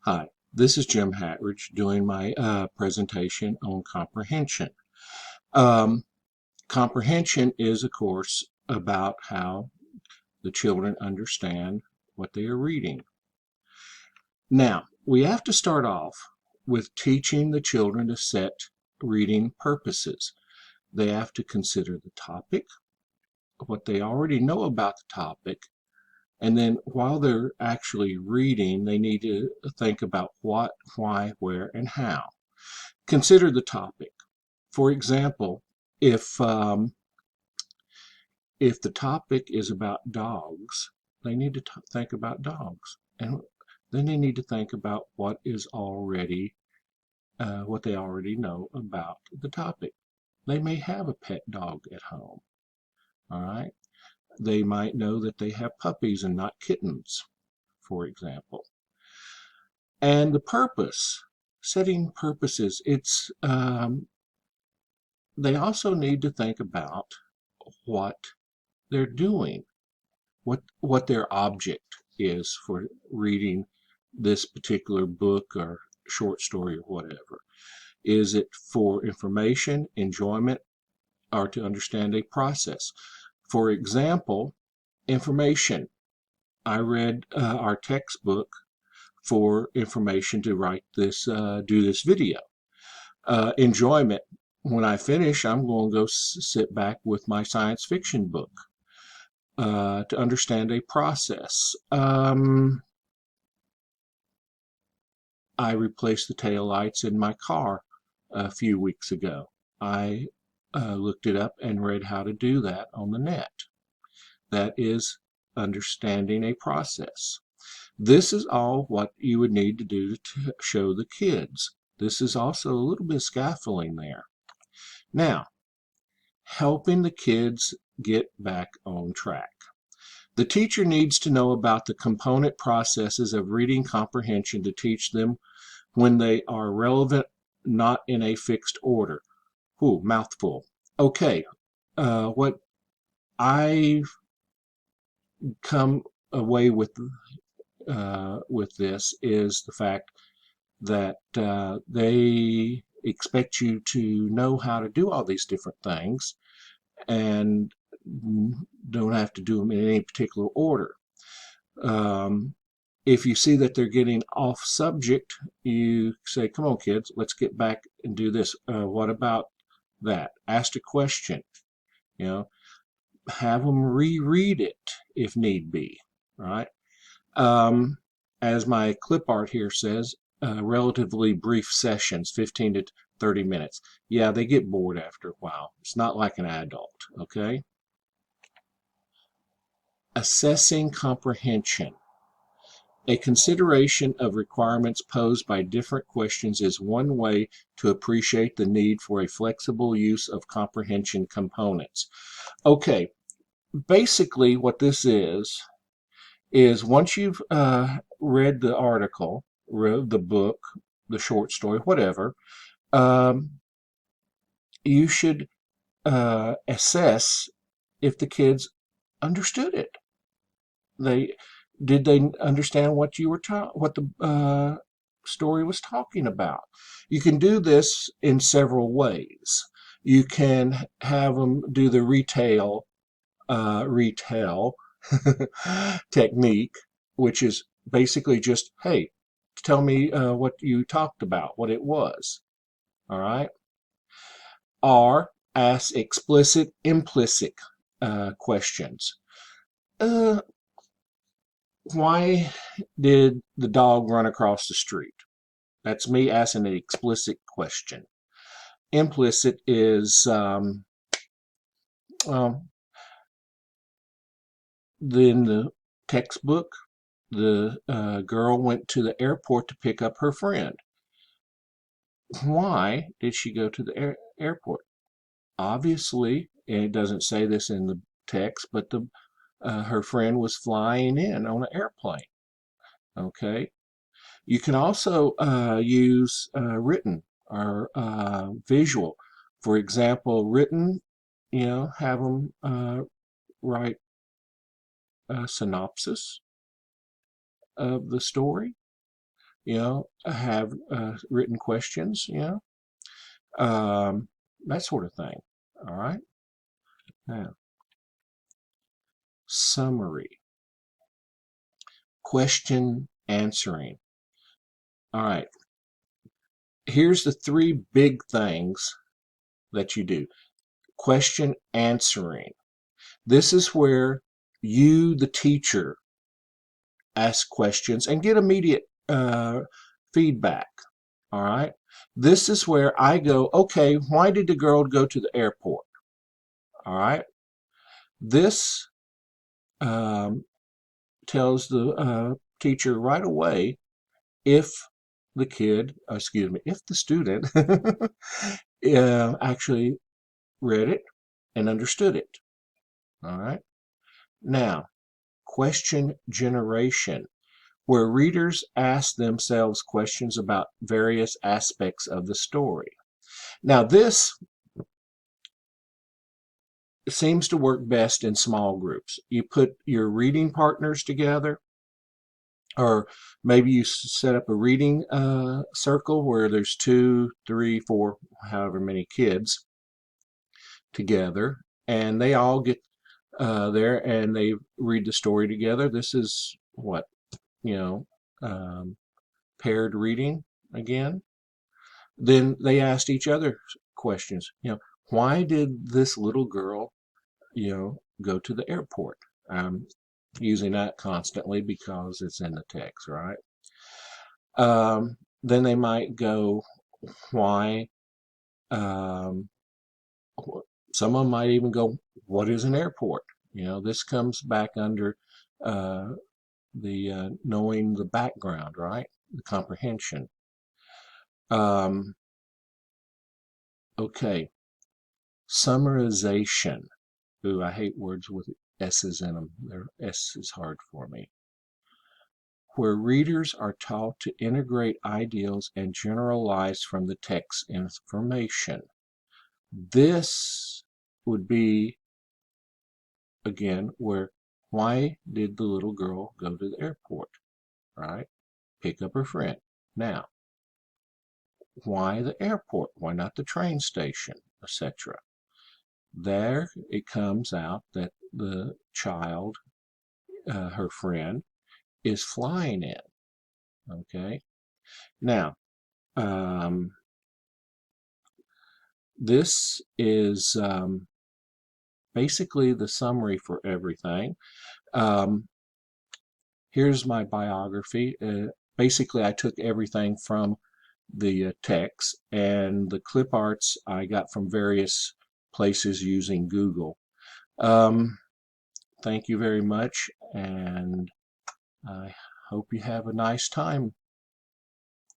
Hi, this is Jim Hatridge doing my presentation on comprehension. Um, Comprehension is, of course, about how the children understand what they are reading. Now, we have to start off with teaching the children to set reading purposes. They have to consider the topic, what they already know about the topic, and then while they're actually reading, they need to think about what, why, where, and how. Consider the topic. For example, if um, if the topic is about dogs, they need to think about dogs, and then they need to think about what they already know about the topic. They may have a pet dog at home. All right, they might know that they have puppies and not kittens, for example. And the purpose, setting purposes. They also need to think about what they're doing, what their object is for reading this particular book or short story or whatever. Is it for information, enjoyment, or to understand a process? For example, information. I read our textbook for information to do this video. Enjoyment. When I finish, I'm going to go sit back with my science fiction book. To understand a process. I replaced the tail lights in my car a few weeks ago. I looked it up and read how to do that on the net. That is understanding a process. This is all what you would need to do to show the kids. This is also a little bit of scaffolding there. Now, helping the kids get back on track. The teacher needs to know about the component processes of reading comprehension to teach them when they are relevant, not in a fixed order. Ooh, mouthful. Okay, what I've come away with this is the fact that they expect you to know how to do all these different things and don't have to do them in any particular order. Um, if you see that they're getting off subject, you say, come on, kids, let's get back and do this. What about that? Ask a question, you know, have them reread it if need be, right? Um, as my clip art here says, relatively brief sessions, 15 to 30 minutes. Yeah, they get bored after a while. It's not like an adult, okay? Assessing comprehension. A consideration of requirements posed by different questions is one way to appreciate the need for a flexible use of comprehension components. Okay, basically what this is once you've read the article, read the book, the short story, whatever, um, you should assess if the kids understood it. They did they understand what what the story was talking about? You can do this in several ways. You can have them do the retell technique, which is basically just, hey, tell me what you talked about, what it was. All right. Or ask explicit, implicit questions. Uh, why did the dog run across the street? That's me asking an explicit question. Implicit is, well, in the textbook, the girl went to the airport to pick up her friend. Why did she go to the airport? Obviously, and it doesn't say this in the text, but her friend was flying in on an airplane. Okay. You can also use written or visual. For example, written, have them write a synopsis of the story. have written questions, that sort of thing. All right. Now, summary, question answering. All right. Here's the three big things that you do. Question answering. This is where you, the teacher, ask questions and get immediate feedback. All right. This is where I go, okay, why did the girl go to the airport? All right. This tells the teacher right away if the if the student actually read it and understood it. All right. Now, question generation, where readers ask themselves questions about various aspects of the story. Now, this seems to work best in small groups. You put your reading partners together, or maybe you set up a reading circle where there's 2, 3, 4, however many kids together, and they all get there and they read the story together. This is what, you know, um, paired reading again. Then they asked each other questions. Why did this little girl, go to the airport? I'm using that constantly because it's in the text, right? Then they might go, why? Um, some of them might even go, what is an airport? This comes back under uh, the knowing the background, right? The comprehension. Okay, summarization. Ooh, I hate words with S's in them. Their S is hard for me. Where readers are taught to integrate ideas and generalize from the text information. This would be, again, where why did the little girl go to the airport? Right? Pick up her friend. Now, why the airport? Why not the train station, etc.? There it comes out that the child, her friend, is flying in. Okay. Now, this is basically the summary for everything. Here's my biography. Basically, I took everything from the text, and the clip arts I got from various places using Google. Thank you very much, and I hope you have a nice time